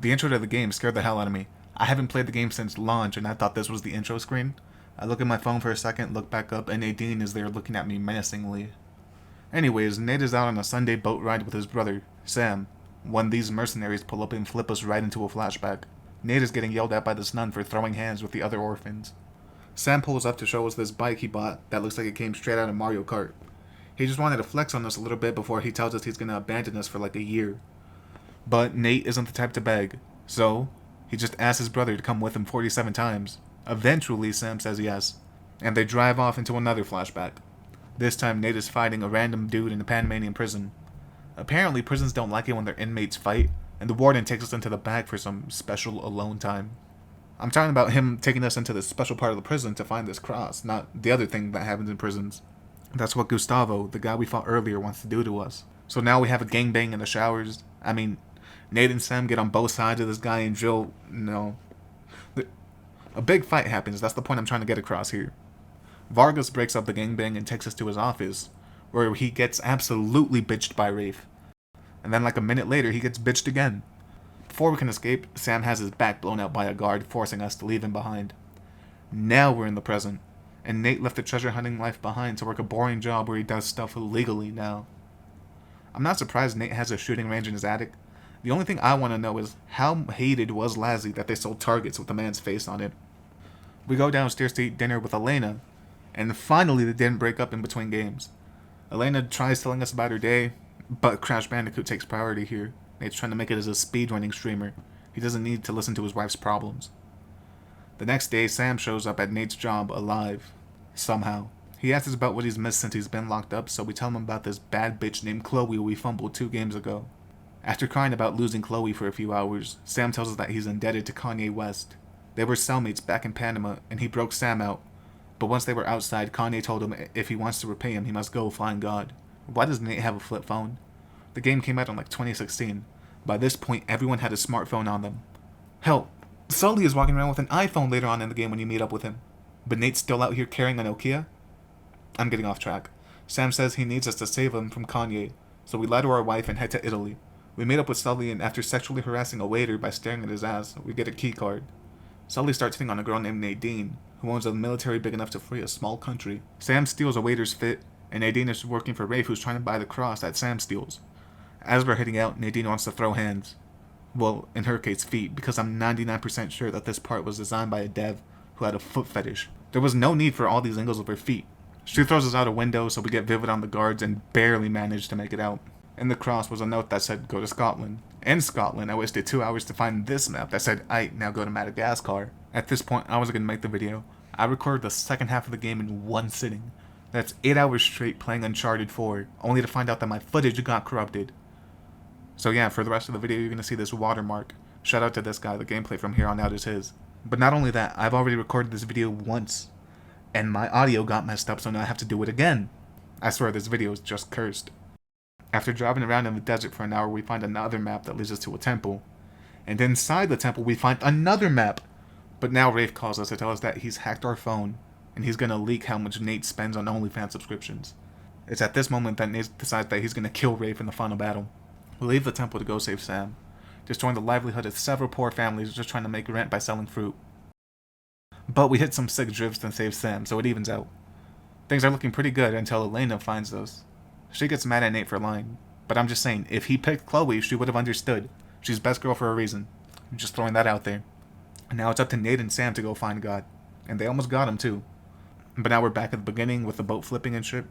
The intro to the game scared the hell out of me. I haven't played the game since launch, and I thought this was the intro screen. I look at my phone for a second, look back up, and Nadine is there looking at me menacingly. Anyways, Nate is out on a Sunday boat ride with his brother, Sam, when these mercenaries pull up and flip us right into a flashback. Nate is getting yelled at by this nun for throwing hands with the other orphans. Sam pulls up to show us this bike he bought that looks like it came straight out of Mario Kart. He just wanted to flex on us a little bit before he tells us he's going to abandon us for like a year. But Nate isn't the type to beg, so he just asks his brother to come with him 47 times. Eventually, Sam says yes, and they drive off into another flashback. This time, Nate is fighting a random dude in a Panamanian prison. Apparently, prisons don't like it when their inmates fight, and the warden takes us into the back for some special alone time. I'm talking about him taking us into this special part of the prison to find this cross, not the other thing that happens in prisons. That's what Gustavo, the guy we fought earlier, wants to do to us. So now we have a gangbang in the showers. I mean, Nate and Sam get on both sides of this guy and Jill, no. A big fight happens, that's the point I'm trying to get across here. Vargas breaks up the gangbang and takes us to his office, where he gets absolutely bitched by Rafe. And then like a minute later, he gets bitched again. Before we can escape, Sam has his back blown out by a guard, forcing us to leave him behind. Now we're in the present, and Nate left the treasure hunting life behind to work a boring job where he does stuff illegally now. I'm not surprised Nate has a shooting range in his attic. The only thing I want to know is how hated was Lassie that they sold targets with the man's face on it. We go downstairs to eat dinner with Elena, and finally they didn't break up in between games. Elena tries telling us about her day, but Crash Bandicoot takes priority here. Nate's trying to make it as a speedrunning streamer. He doesn't need to listen to his wife's problems. The next day, Sam shows up at Nate's job alive. Somehow. He asks us about what he's missed since he's been locked up, so we tell him about this bad bitch named Chloe we fumbled 2 games ago. After crying about losing Chloe for a few hours, Sam tells us that he's indebted to Kanye West. They were cellmates back in Panama, and he broke Sam out. But once they were outside, Kanye told him if he wants to repay him, he must go find God. Why does Nate have a flip phone? The game came out in like 2016. By this point, everyone had a smartphone on them. Hell, Sully is walking around with an iPhone later on in the game when you meet up with him. But Nate's still out here carrying a Nokia? I'm getting off track. Sam says he needs us to save him from Kanye, so we lie to our wife and head to Italy. We meet up with Sully, and after sexually harassing a waiter by staring at his ass, we get a key card. Sully starts hitting on a girl named Nadine, who owns a military big enough to free a small country. Sam steals a waiter's fit, and Nadine is working for Rafe, who's trying to buy the cross that Sam steals. As we're heading out, Nadine wants to throw hands. Well, in her case, feet, because I'm 99% sure that this part was designed by a dev who had a foot fetish. There was no need for all these angles of her feet. She throws us out a window, so we get vivid on the guards and barely manage to make it out. In the cross was a note that said, go to Scotland. In Scotland, I wasted 2 hours to find this map that said, aight, now go to Madagascar. At this point, I wasn't going to make the video. I recorded the second half of the game in one sitting. That's 8 hours straight playing Uncharted 4, only to find out that my footage got corrupted. So yeah, for the rest of the video, you're going to see this watermark. Shout out to this guy, the gameplay from here on out is his. But not only that, I've already recorded this video once, and my audio got messed up, so now I have to do it again. I swear this video is just cursed. After driving around in the desert for an hour, we find another map that leads us to a temple. And inside the temple, we find another map. But now Rafe calls us to tell us that he's hacked our phone, and he's going to leak how much Nate spends on OnlyFans subscriptions. It's at this moment that Nate decides that he's going to kill Rafe in the final battle. We leave the temple to go save Sam, destroying the livelihood of several poor families just trying to make rent by selling fruit. But we hit some sick drifts and save Sam, so it evens out. Things are looking pretty good until Elena finds us. She gets mad at Nate for lying, but I'm just saying, if he picked Chloe, she would have understood. She's best girl for a reason. I'm just throwing that out there. And now it's up to Nate and Sam to go find God. And they almost got him too. But now we're back at the beginning with the boat flipping and shit.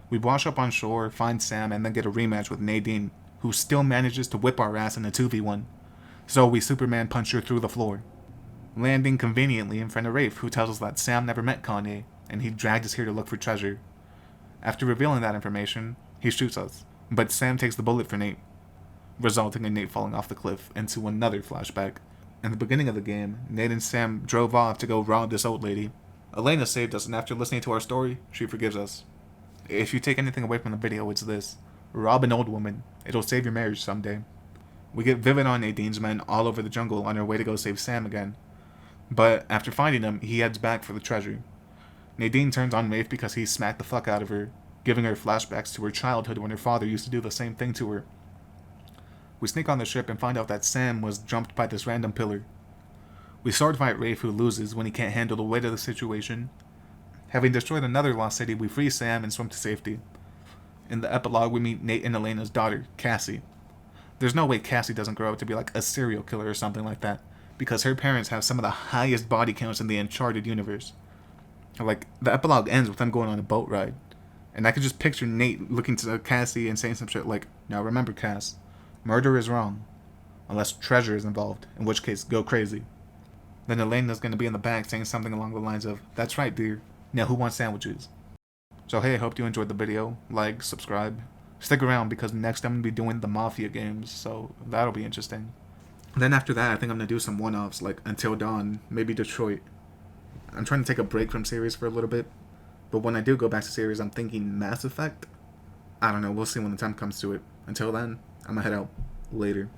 We wash up on shore, find Sam, and then get a rematch with Nadine, who still manages to whip our ass in a 2v1. So we Superman punch her through the floor, landing conveniently in front of Rafe, who tells us that Sam never met Kanye, and he dragged us here to look for treasure. After revealing that information, he shoots us, but Sam takes the bullet for Nate, resulting in Nate falling off the cliff into another flashback. In the beginning of the game, Nate and Sam drove off to go rob this old lady. Elena saved us, and after listening to our story, she forgives us. If you take anything away from the video, it's this. Rob an old woman. It'll save your marriage someday. We get vivid on Nadine's men all over the jungle on their way to go save Sam again. But after finding him, he heads back for the treasure. Nadine turns on Rafe because he smacked the fuck out of her, giving her flashbacks to her childhood when her father used to do the same thing to her. We sneak on the ship and find out that Sam was jumped by this random pillar. We sword fight Rafe, who loses when he can't handle the weight of the situation. Having destroyed another lost city, we free Sam and swim to safety. In the epilogue, we meet Nate and Elena's daughter, Cassie. There's no way Cassie doesn't grow up to be like a serial killer or something like that, because her parents have some of the highest body counts in the Uncharted universe. Like, the epilogue ends with them going on a boat ride. And I could just picture Nate looking to Cassie and saying some shit like, "Now remember, Cass, murder is wrong. Unless treasure is involved, in which case, go crazy." Then Elena's gonna be in the back saying something along the lines of, "That's right, dear. Now who wants sandwiches?" So hey, I hope you enjoyed the video. Like, subscribe. Stick around because next I'm gonna be doing the Mafia games, so that'll be interesting. Then after that, I think I'm gonna do some one-offs, like Until Dawn, maybe Detroit. I'm trying to take a break from series for a little bit, but when I do go back to series, I'm thinking Mass Effect. I don't know, we'll see when the time comes to it. Until then, I'm gonna head out. Later.